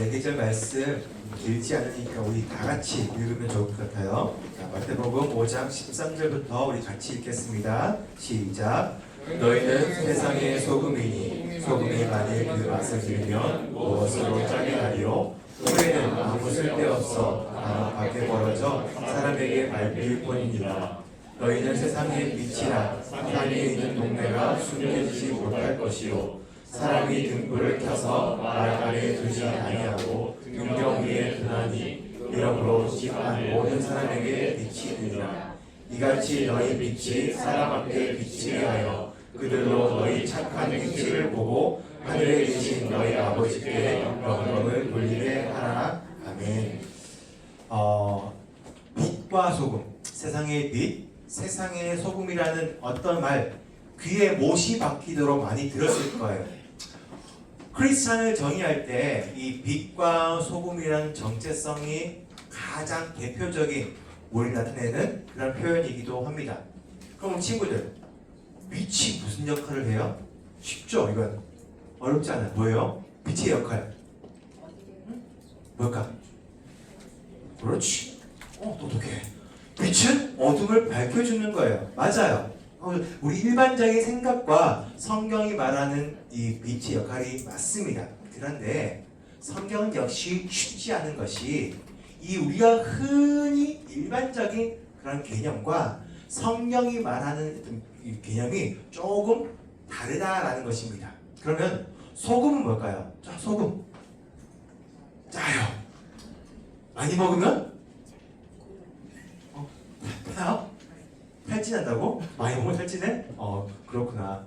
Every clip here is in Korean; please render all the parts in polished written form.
계절 말씀 길지 않으니까 우리 다 같이 읽으면 좋을 것 같아요. 자, 마태복음 5장 13절부터 우리 같이 읽겠습니다. 시작. 너희는 세상의 소금이니 소금이 만일 그 맛을 잃으면 무엇으로 짜게 하리요? 후에는 아무 쓸데없어 다만 밖에 벌어져 사람에게 밟힐 뿐이니라. 너희는 세상의 빛이라. 산에 있는 동네가 숨겨지지 못할 것이요 사람이 등불을 켜서 말 아래에 두지 아니하고 등경 위에 두나니 이러므로 집 안 모든 사람에게 빛이 되리라. 이같이 너희 빛이 사람 앞에 비치게 하여 그들로 너희 착한 행실을 보고 하늘에 계신 너희 아버지께 영광을 돌리게 하라. 아멘. 빛과 소금, 세상의 빛, 세상의 소금이라는 어떤 말 귀에 못이 박히도록 많이 들었을 거예요. 크리스찬을 정의할 때 이 빛과 소금이라는 정체성이 가장 대표적인 우리 나타내는 그런 표현이기도 합니다. 그럼 친구들, 빛이 무슨 역할을 해요? 쉽죠? 이건 어렵지 않아요. 뭐예요? 빛의 역할. 뭘까? 그렇지. 똑똑해. 빛은 어둠을 밝혀주는 거예요. 맞아요. 우리 일반적인 생각과 성경이 말하는 이 빛의 역할이 맞습니다. 그런데 성경은 역시 쉽지 않은 것이 이 우리가 흔히 일반적인 그런 개념과 성경이 말하는 어떤 이 개념이 조금 다르다라는 것입니다. 그러면 소금은 뭘까요? 자, 소금. 짜요. 많이 먹으면 타요? 탈진한다고? 많이 먹으면 탈진해? 그렇구나.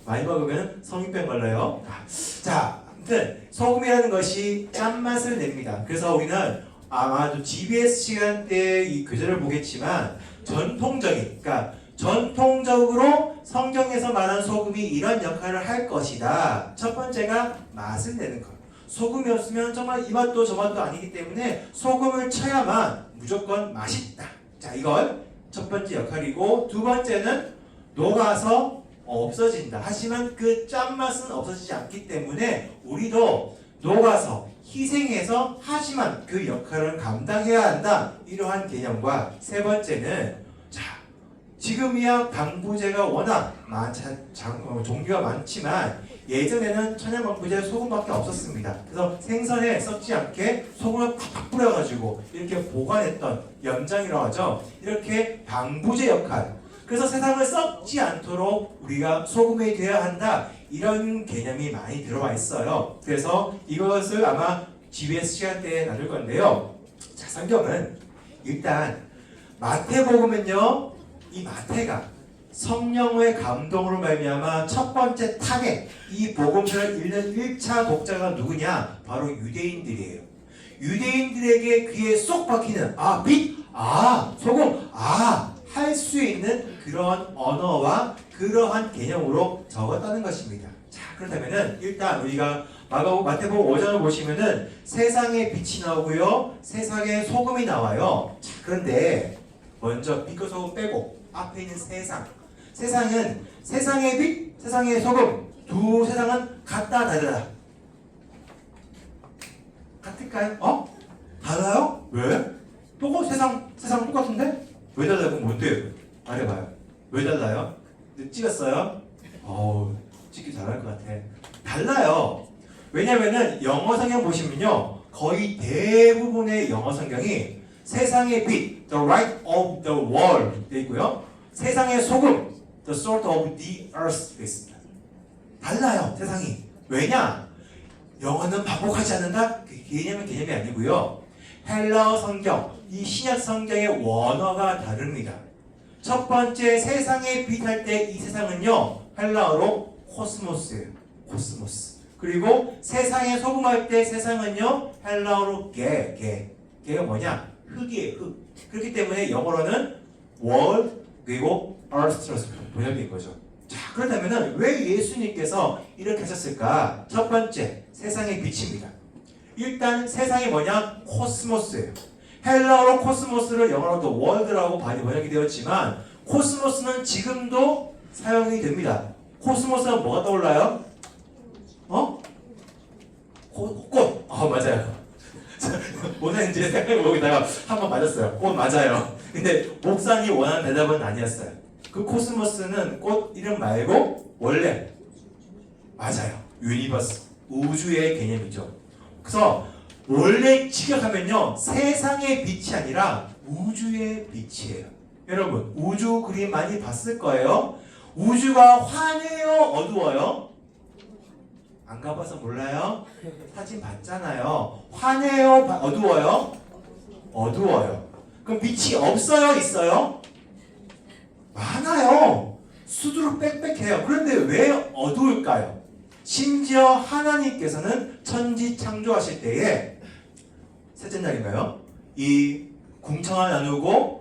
많이 먹으면 성인병 걸려요. 자, 아무튼 소금이라는 것이 짠맛을 냅니다. 그래서 우리는 아마도 GBS 시간 때 이 교재를 보겠지만 전통적으로 성경에서 말하는 소금이 이런 역할을 할 것이다. 첫 번째가 맛을 내는 것. 소금이 없으면 정말 이 맛도 저 맛도 아니기 때문에 소금을 쳐야만 무조건 맛있다. 자, 이걸 첫 번째 역할이고, 두 번째는 녹아서 없어진다. 하지만 그 짠맛은 없어지지 않기 때문에 우리도 녹아서 희생해서 하지만 그 역할을 감당해야 한다. 이러한 개념과, 세 번째는 지금이야 방부제가 워낙 종류가 많지만 예전에는 천연 방부제 소금밖에 없었습니다. 그래서 생선에 썩지 않게 소금을 팍팍 뿌려가지고 이렇게 보관했던 염장이라고 하죠. 이렇게 방부제 역할. 그래서 세상을 썩지 않도록 우리가 소금이 되어야 한다. 이런 개념이 많이 들어와 있어요. 그래서 이것을 아마 GBS 시간 때에 나눌 건데요. 자, 성경은 일단 마태복음은요. 이 마태가 성령의 감동으로 말미암아 첫 번째 타겟, 이 복음서를 읽는 1차 독자가 누구냐? 바로 유대인들이에요. 유대인들에게 귀에 쏙 박히는 빛, 소금, 할 수 있는 그런 언어와 그러한 개념으로 적었다는 것입니다. 자, 그렇다면은 일단 우리가 마태복음 5장을 보시면은 세상의 빛이 나오고요, 세상의 소금이 나와요. 자, 그런데 먼저 빛과 소금 빼고 앞에 있는 세상은 세상의 빛, 세상의 소금, 두 세상은 같다 다르다? 같을까요? 달라요? 왜? 세상 똑같은데? 왜 달라요? 뭔데요? 말해봐요. 왜 달라요? 찍었어요? 찍기 잘할 것 같아. 달라요. 왜냐면은 영어 성경 보시면요, 거의 대부분의 영어 성경이 세상의 빛, the light of the world 돼 있고요, 세상의 소금, the salt of the earth 돼 있습니다. 달라요, 세상이. 왜냐? 영어는 반복하지 않는다? 그 개념이 아니고요. 헬라어 성경, 이 신약 성경의 원어가 다릅니다. 첫 번째 세상의 빛 할 때 이 세상은요, 헬라어로 코스모스예요. 코스모스. 그리고 세상의 소금 할 때 세상은요, 헬라어로 개가 뭐냐? 흙이에요, 흙. 그렇기 때문에 영어로는 world 그리고 earth로 번역된 거죠. 자, 그렇다면은 왜 예수님께서 이렇게 하셨을까? 첫 번째, 세상의 빛입니다. 일단 세상이 뭐냐? 코스모스예요. 헬라어로 코스모스를 영어로도 world라고 많이 번역이 되었지만 코스모스는 지금도 사용이 됩니다. 코스모스는 뭐가 떠올라요? 꽃. 맞아요. 맞았어요. 꽃 맞아요. 근데 목사님이 원하는 대답은 아니었어요. 그 코스모스는 꽃 이름 말고 원래 맞아요. 유니버스, 우주의 개념이죠. 그래서 원래 직역하면요, 세상의 빛이 아니라 우주의 빛이에요. 여러분, 우주 그림 많이 봤을 거예요. 우주가 환해요, 어두워요? 안 가봐서 몰라요? 사진 봤잖아요. 환해요, 어두워요? 어두워요. 그럼 빛이 없어요, 있어요? 많아요. 수두룩 빽빽해요. 그런데 왜 어두울까요? 심지어 하나님께서는 천지 창조하실 때에 셋째 날인가요? 이 궁창을 나누고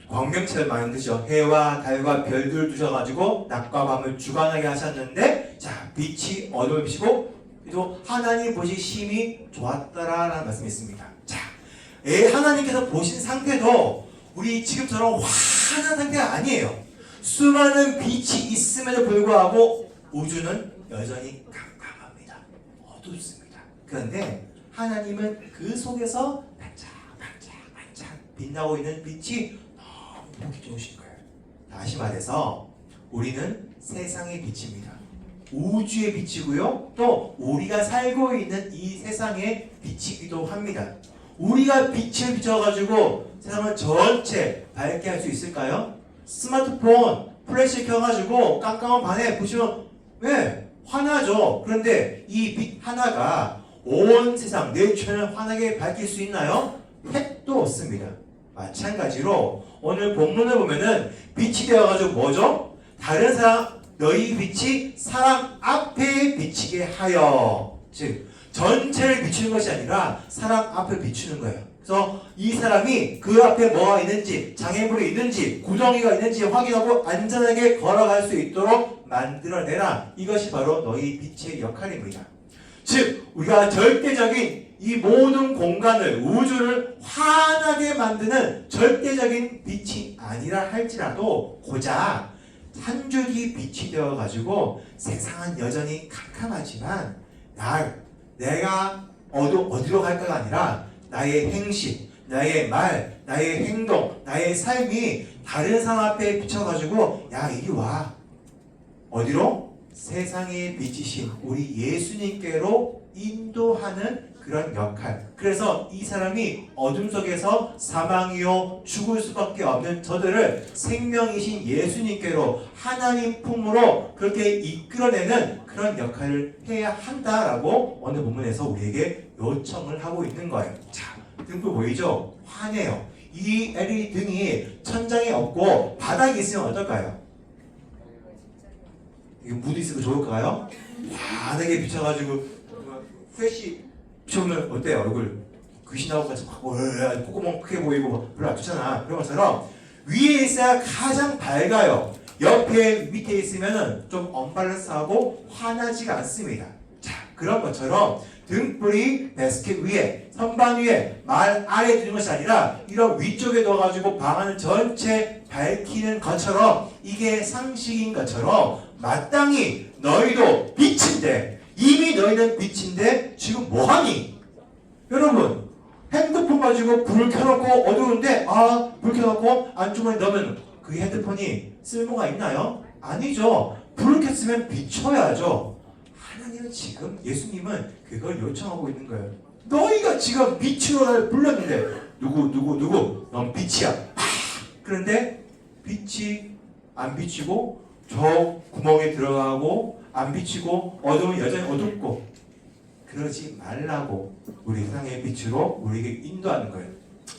광명체를 만드셔. 해와 달과 별들 두셔가지고 낮과 밤을 주관하게 하셨는데, 자, 빛이 어둠을 비치고 또 하나님 보시 심히 좋았더라라는 말씀이 있습니다. 자, 하나님께서 보신 상태도 우리 지금처럼 환한 상태가 아니에요. 수많은 빛이 있음에도 불구하고 우주는 여전히 깜깜합니다. 어둡습니다. 그런데 하나님은 그 속에서 반짝반짝 빛나고 있는 빛이 너무 보기 좋으신 거예요. 다시 말해서 우리는 세상의 빛입니다. 우주의 빛이고요. 또 우리가 살고 있는 이 세상의 빛이기도 합니다. 우리가 빛을 비춰가지고 세상을 전체 밝게 할 수 있을까요? 스마트폰 플래시 켜가지고 깜깜한 밤에 보시면 왜? 환하죠. 그런데 이 빛 하나가 온 세상 내추를 환하게 밝힐 수 있나요? 핵도 없습니다. 마찬가지로 오늘 본문을 보면은 빛이 되어가지고 뭐죠? 다른 사람 너희 빛이 사람 앞에 비치게 하여, 즉 전체를 비추는 것이 아니라 사람 앞을 비추는 거예요. 그래서 이 사람이 그 앞에 뭐가 있는지, 장애물이 있는지, 구덩이가 있는지 확인하고 안전하게 걸어갈 수 있도록 만들어내라. 이것이 바로 너희 빛의 역할입니다. 즉 우리가 절대적인 이 모든 공간을, 우주를 환하게 만드는 절대적인 빛이 아니라 할지라도 고작 한 줄기 빛이 되어가지고 세상은 여전히 캄캄하지만 내가 어디로 갈까가 아니라 나의 행실, 나의 말, 나의 행동, 나의 삶이 다른 사람 앞에 비춰가지고 야 이리 와. 어디로? 세상의 빛이신 우리 예수님께로 인도하는 그런 역할. 그래서 이 사람이 어둠 속에서 사망이요 죽을 수밖에 없는 저들을 생명이신 예수님께로 하나님 품으로 그렇게 이끌어내는 그런 역할을 해야 한다라고 오늘 본문에서 우리에게 요청을 하고 있는 거예요. 자, 등불 보이죠? 환해요. 이 LED 등이 천장에 없고 바닥에 있으면 어떨까요? 이거 무드 있으면 좋을까요? 환하게 비춰가지고 후레쉬 비춰보면 어때요? 얼굴 귀신 나오고 같이 막 콧구멍 크게 보이고 별로 안 좋잖아. 그런 것처럼 위에 있어야 가장 밝아요. 옆에 밑에 있으면 좀 언밸런스하고 환하지가 않습니다. 자, 그런 것처럼 등불이 바스켓 위에, 선반 위에, 말 아래에 두는 것이 아니라 이런 위쪽에 넣어가지고 방 안을 전체 밝히는 것처럼, 이게 상식인 것처럼 마땅히 너희도 빛인데, 이미 너희는 빛인데 지금 뭐하니? 여러분, 핸드폰 가지고 불을 켜놓고 어두운데 불 켜놓고 안주머니 넣으면 그 핸드폰이 쓸모가 있나요? 아니죠. 불을 켰으면 비춰야죠. 하나님은 지금, 예수님은 그걸 요청하고 있는 거예요. 너희가 지금 빛으로 나를 불렀는데 누구 넌 빛이야. 그런데 빛이 안 비치고 저 구멍에 들어가고 안 비치고 어두우면 여전히 어둡고, 그러지 말라고 우리 세상의 빛으로 우리에게 인도하는 거예요.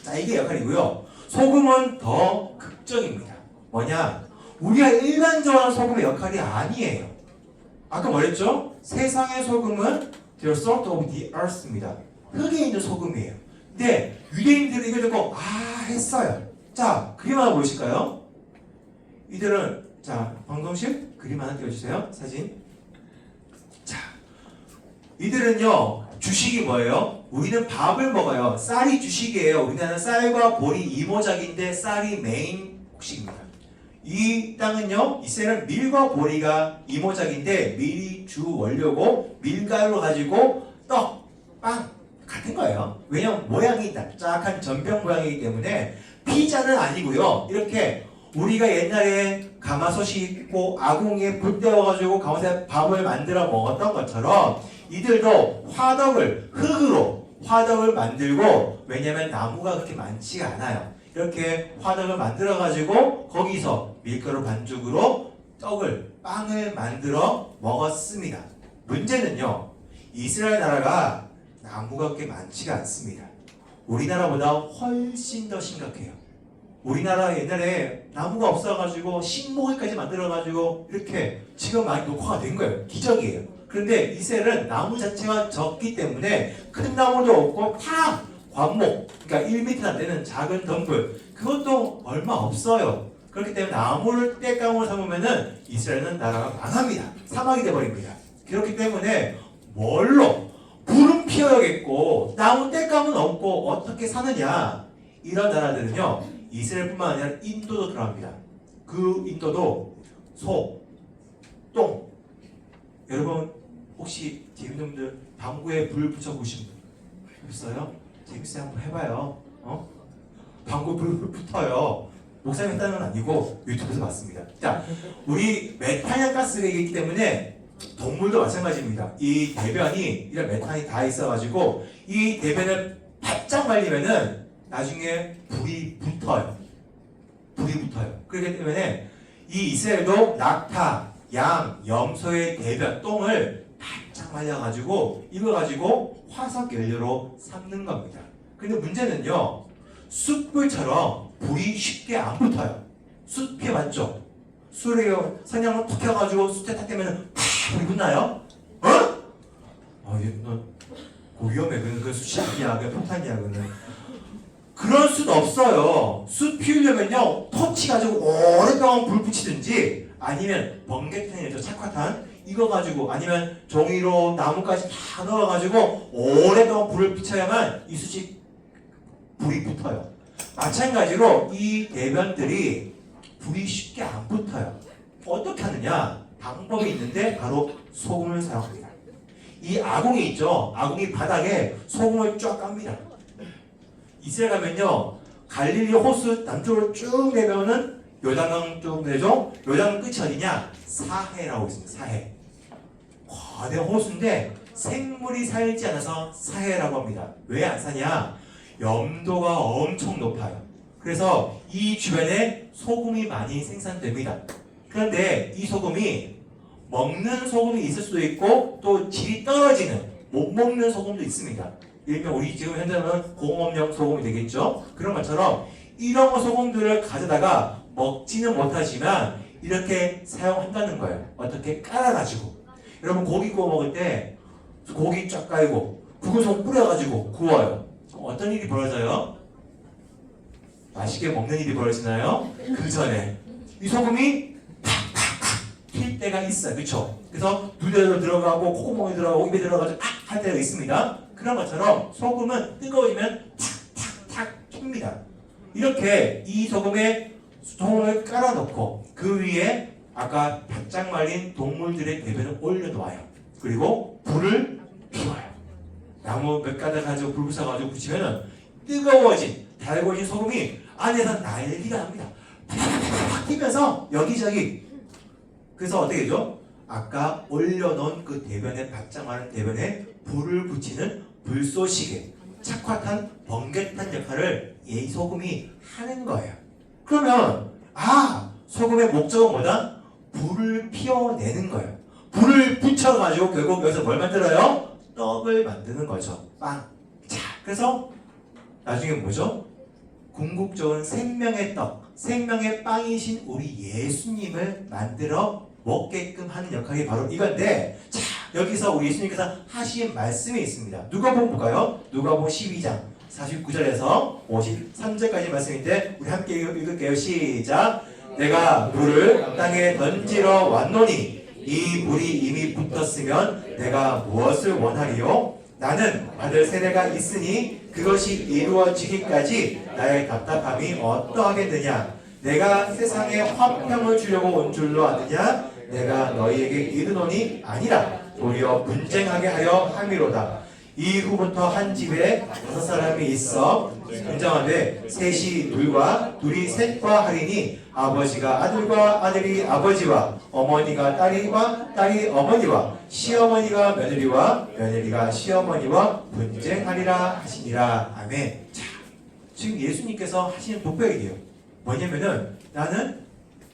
자, 이게 역할이고요. 소금은 더 극적입니다. 뭐냐? 우리가 일반적인 소금의 역할이 아니에요. 아까 뭐랬죠? 세상의 소금은 the salt of the earth입니다. 흙에 있는 소금이에요. 근데 유대인들은 이걸 듣고 했어요. 자, 그림 하나 보이실까요? 이들은, 자, 방송실 그림 하나 띄워주세요. 사진. 자, 이들은요, 주식이 뭐예요? 우리는 밥을 먹어요. 쌀이 주식이에요. 우리나라는 쌀과 보리 이모작인데 쌀이 메인 곡식입니다. 이 땅은요, 이스라엘은 밀과 보리가 이모작인데 밀이 주 원료고 밀가루 가지고 떡, 빵, 같은 거예요. 왜냐면 모양이 납작한 전병 모양이기 때문에 피자는 아니고요. 이렇게 우리가 옛날에 가마솥이 있고 아궁이에 불 때워가지고 가운데 밥을 만들어 먹었던 것처럼 이들도 흙으로 화덕을 만들고, 왜냐면 나무가 그렇게 많지가 않아요. 이렇게 화덕을 만들어가지고 거기서 밀가루 반죽으로 빵을 만들어 먹었습니다. 문제는요, 이스라엘 나라가 나무가 그렇게 많지가 않습니다. 우리나라보다 훨씬 더 심각해요. 우리나라 옛날에 나무가 없어가지고 식목일까지 만들어가지고 이렇게 지금 많이 녹화가 된 거예요. 기적이에요. 그런데 이스라엘은 나무 자체가 적기 때문에 큰 나무도 없고 다 관목, 그러니까 1m 안 되는 작은 덤불, 그것도 얼마 없어요. 그렇기 때문에 나무를 땔감으로 삼으면은 이스라엘은 나라가 망합니다. 사막이 돼버립니다. 그렇기 때문에 뭘로? 불은 피워야겠고 나무 땔감은 없고 어떻게 사느냐? 이런 나라들은요, 이스라엘뿐만 아니라 인도도 들어갑니다. 그 인도도 소, 똥. 여러분 혹시 재밌는 분들 방구에 불 붙여보신 분 없어요? 재밌어요? 한번 해봐요. 방구에 불 붙어요. 목사님 했다는 건 아니고 유튜브에서 봤습니다. 자, 우리 메탄이라는 가스가 있기 때문에 동물도 마찬가지입니다. 이 대변이 이런 메탄이 다 있어가지고 이 대변을 바짝 말리면은 나중에 불이 붙어요. 그렇기 때문에 이 이스라엘도 낙타, 양, 염소의 대변, 똥을 바짝 말려가지고 이거 가지고 화석 연료로 삼는 겁니다. 근데 문제는요, 숯불처럼 불이 쉽게 안 붙어요. 숯피 맞죠? 숯에 선양을 툭 켜가지고 숯에 탁 대면 불이 붙나요? 그거 위험해. 그건 숯이 아니야. 그건 폭탄이야. 그런 숯 없어요. 숯 피우려면요, 토치 가지고 오랫동안 불 붙이든지 아니면 번개탄이죠. 착화탄 이거 가지고, 아니면 종이로 나무까지 다 넣어가지고 오랫동안 불을 붙여야만 이 숯이 불이 붙어요. 마찬가지로 이 대변들이 불이 쉽게 안 붙어요. 어떻게 하느냐? 방법이 있는데 바로 소금을 사용합니다. 이 아궁이 있죠? 아궁이 바닥에 소금을 쫙 깝니다. 이스라엘 가면요, 갈릴리 호수 남쪽으로 쭉 내면은 요단강 쪽 내죠? 요단강 끝이 어디냐? 사해라고 있습니다. 사해. 거대한 호수인데 생물이 살지 않아서 사해라고 합니다. 왜 안 사냐? 염도가 엄청 높아요. 그래서 이 주변에 소금이 많이 생산됩니다. 그런데 이 소금이 먹는 소금이 있을 수도 있고 또 질이 떨어지는 못 먹는 소금도 있습니다. 일명 우리 지금 현재는 공업용 소금이 되겠죠. 그런 것처럼 이런 소금들을 가져다가 먹지는 못하지만 이렇게 사용한다는 거예요. 어떻게 깔아가지고, 여러분 고기 구워 먹을 때 고기 쫙 깔고 굵은 소금 뿌려가지고 구워요. 어떤 일이 벌어져요? 맛있게 먹는 일이 벌어지나요? 그 전에 이 소금이 탁탁탁 튈 때가 있어요. 그렇죠? 그래서 눈에도 들어가고 콧구멍에 들어가고 입에 들어가서 할 때가 있습니다. 그런 것처럼 소금은 뜨거워지면 탁탁탁 튑니다. 이렇게 이 소금에 소금을 깔아놓고 그 위에 아까 바짝 말린 동물들의 대변을 올려놓아요. 그리고 불을 피워요. 나무 몇 가닥 가지고 불 붙여가지고 붙이면은 뜨거워진 달궈진 소금이 안에서 난리가 납니다. 팍팍팍 튀면서 여기저기. 그래서 어떻게 되죠? 아까 올려놓은 그 대변에 바짝 마른 대변에 불을 붙이는 불쏘시개, 착화탄, 번개탄 역할을 이 소금이 하는 거예요. 그러면 소금의 목적은 뭐다? 불을 피워내는 거예요. 불을 붙여가지고 결국 여기서 뭘 만들어요? 떡을 만드는 거죠. 빵. 자, 그래서 나중에 뭐죠? 궁극적인 생명의 떡, 생명의 빵이신 우리 예수님을 만들어 먹게끔 하는 역할이 바로 이건데, 자, 여기서 우리 예수님께서 하신 말씀이 있습니다. 누가복음 볼까요? 누가복음 12장 49절에서 53절까지 말씀인데 우리 함께 읽을게요. 시작. 내가 물을 땅에 던지러 왔노니 이 물이 이미 붙었으면 내가 무엇을 원하리요? 나는 받을 세례가 있으니 그것이 이루어지기까지 나의 답답함이 어떠하겠느냐? 내가 세상에 화평을 주려고 온 줄로 아느냐? 내가 너희에게 이르노니 아니라 도리어 분쟁하게 하려 함이로다. 이후부터 한 집에 6사람이 있어 분장하되 셋이 둘과 둘이 셋과 하리니 아버지가 아들과 아들이 아버지와 어머니가 딸이와 딸이 어머니와 시어머니가 며느리와 며느리가 시어머니와 분쟁하리라 하시니라. 아멘. 자, 지금 예수님께서 하시는 독백이에요. 뭐냐면은 나는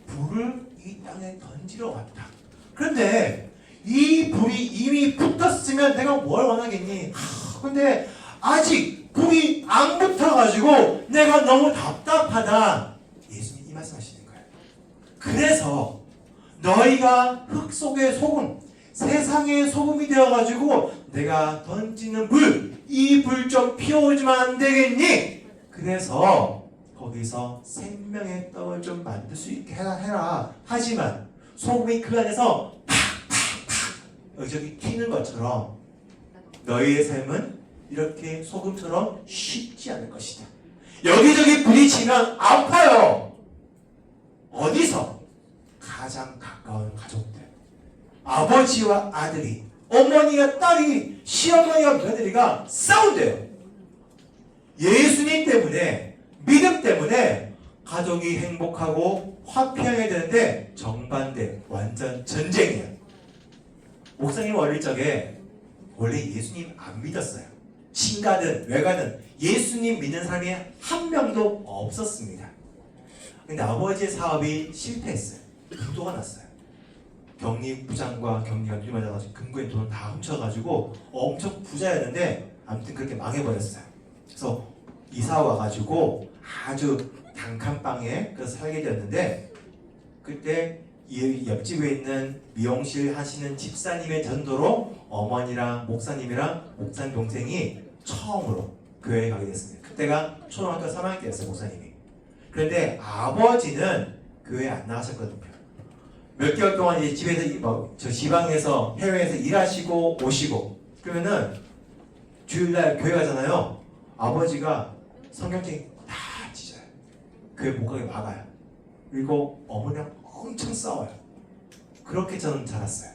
불을 이 땅에 던지러 왔다. 그런데 이 불이 이미 붙었으면 내가 뭘 원하겠니? 근데 아직 불이 안 붙어가지고 내가 너무 답답하다. 예수님 이 말씀하시는 거예요. 그래서 너희가 흙 속의 소금, 세상의 소금이 되어가지고 내가 던지는 불, 이 불 좀 피워오지만 안 되겠니? 그래서 거기서 생명의 떡을 좀 만들 수 있게 해라. 하지만 소금이 그 안에서 여기저기 튀는 것처럼 너희의 삶은 이렇게 소금처럼 쉽지 않을 것이다. 여기저기 부딪히면 아파요. 어디서? 가장 가까운 가족들, 아버지와 아들이, 어머니와 딸이, 시어머니와 며느리가 싸운대요. 예수님 때문에, 믿음 때문에 가족이 행복하고 화평해야 되는데 정반대, 완전 전쟁이에요. 목사님 어릴 적에 원래 예수님 안 믿었어요. 친가든 외가든 예수님 믿는 사람이 한 명도 없었습니다. 근데 아버지의 사업이 실패했어요. 부도가 났어요. 경리부장과 경리가 눈이 맞아가지고 금고에 돈을 다 훔쳐가지고 엄청 부자였는데 아무튼 그렇게 망해버렸어요. 그래서 이사 와가지고 아주 단칸방에 그래서 살게 되었는데 그때 이 옆집에 있는 미용실 하시는 집사님의 전도로 어머니랑 목사님이랑 목사님 동생이 처음으로 교회에 가게 됐습니다. 그때가 초등학교 3학년 때였어요, 목사님이. 그런데 아버지는 교회에 안 나가셨거든요. 몇 개월 동안 이제 집에서 저 지방에서 해외에서 일하시고 오시고 그러면은 주일날 교회 가잖아요. 아버지가 성경책 다 찢어요. 교회 못 가게 막아요. 그리고 어머니랑 엄청 싸워요. 그렇게 저는 자랐어요.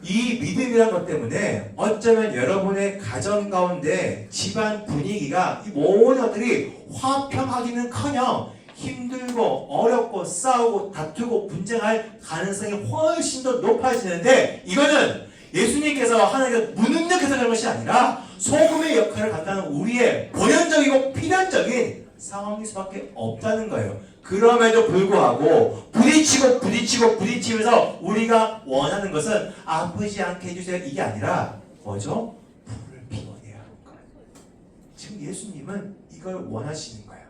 이 믿음이란 것 때문에 어쩌면 여러분의 가정 가운데 집안 분위기가 이 모든 것들이 화평하기는커녕 힘들고 어렵고 싸우고 다투고 분쟁할 가능성이 훨씬 더 높아지는데 이거는 예수님께서 하나님께서 무능력해서 그런 것이 아니라 소금의 역할을 감당하는 우리의 본연적이고 필연적인 상황일 수밖에 없다는 거예요. 그럼에도 불구하고 부딪히면서 우리가 원하는 것은 아프지 않게 해주세요. 이게 아니라 뭐죠? 불을 피워내야 하는 거예요. 지금 예수님은 이걸 원하시는 거예요.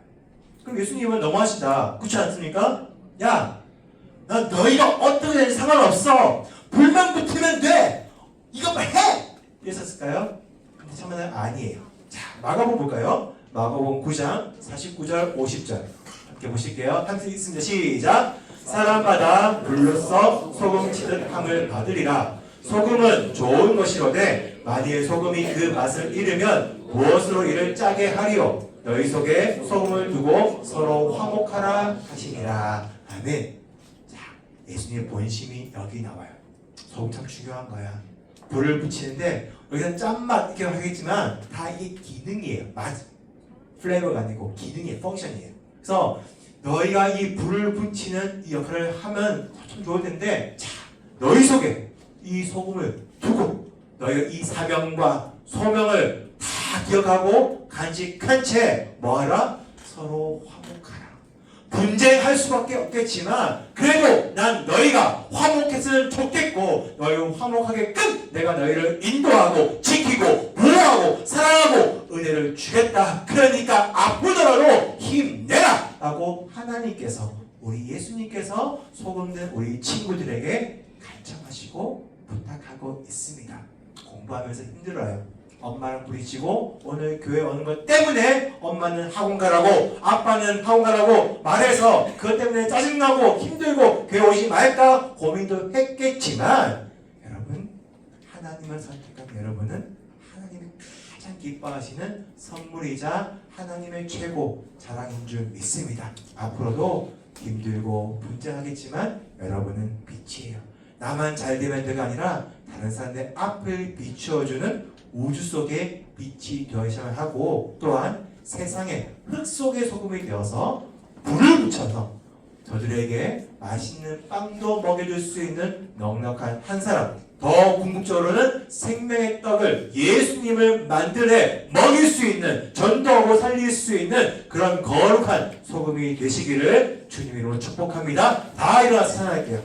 그럼 예수님은 너무하시다. 그렇지 않습니까? 야, 나 너희가 어떻게 되는지 상관없어. 불만 붙으면 돼. 이것만 해. 이랬었을까요? 근데 참은 아니에요. 자, 마가복음 볼까요? 마가복음 9장 49절 50절 함께 보실게요. 함께 읽습니다. 시작. 사람마다 불로써 소금 치듯 향을 받으리라. 소금은 좋은 것이로되 만일 소금이 그 맛을 잃으면 무엇으로 이를 짜게 하리요. 너희 속에 소금을 두고 서로 화목하라 하시니라. 아멘. 자, 예수님의 본심이 여기 나와요. 소금 참 중요한 거야. 불을 붙이는데 여기서 짠맛 이렇게 하겠지만 다 이게 기능이에요. 맛, 플레이버가 아니고 기능이에요. 펑션이에요. 그래서 너희가 이 불을 붙이는 이 역할을 하면 참 좋을 텐데 자, 너희 속에 이 소금을 두고 너희가 이 사명과 소명을 다 기억하고 간직한 채 뭐하라? 서로 화목하라. 분쟁할 수밖에 없겠지만 그래도 난 너희가 화목했으면 좋겠고 너희가 화목하게끔 내가 너희를 인도하고 지키고 보호하고 사랑하고 은혜를 주겠다. 그러니까 아프더라도 힘내라 라고 하나님께서 우리 예수님께서 소금된 우리 친구들에게 간청하시고 부탁하고 있습니다. 공부하면서 힘들어요. 엄마랑 부딪히고 오늘 교회 오는 것 때문에 엄마는 학원 가라고 아빠는 학원 가라고 말해서 그것 때문에 짜증나고 힘들고 교회 오지 말까 고민도 했겠지만 여러분 하나님을 선택한 여러분은 하나님이 가장 기뻐하시는 선물이자 하나님의 최고 자랑인 줄 믿습니다. 앞으로도 힘들고 분쟁하겠지만 여러분은 빛이에요. 나만 잘 되면 돼가 아니라 다른 사람의 앞을 비추어주는 우주 속의 빛이 되어야만 하고, 또한 세상의 흙 속의 소금이 되어서 불을 붙여서 저들에게 맛있는 빵도 먹여줄 수 있는 넉넉한 한 사람, 더 궁극적으로는 생명의 떡을 예수님을 만들어 먹일 수 있는, 전도하고 살릴 수 있는 그런 거룩한 소금이 되시기를 주님 이름으로 축복합니다. 다 일어나서 찬양할게요.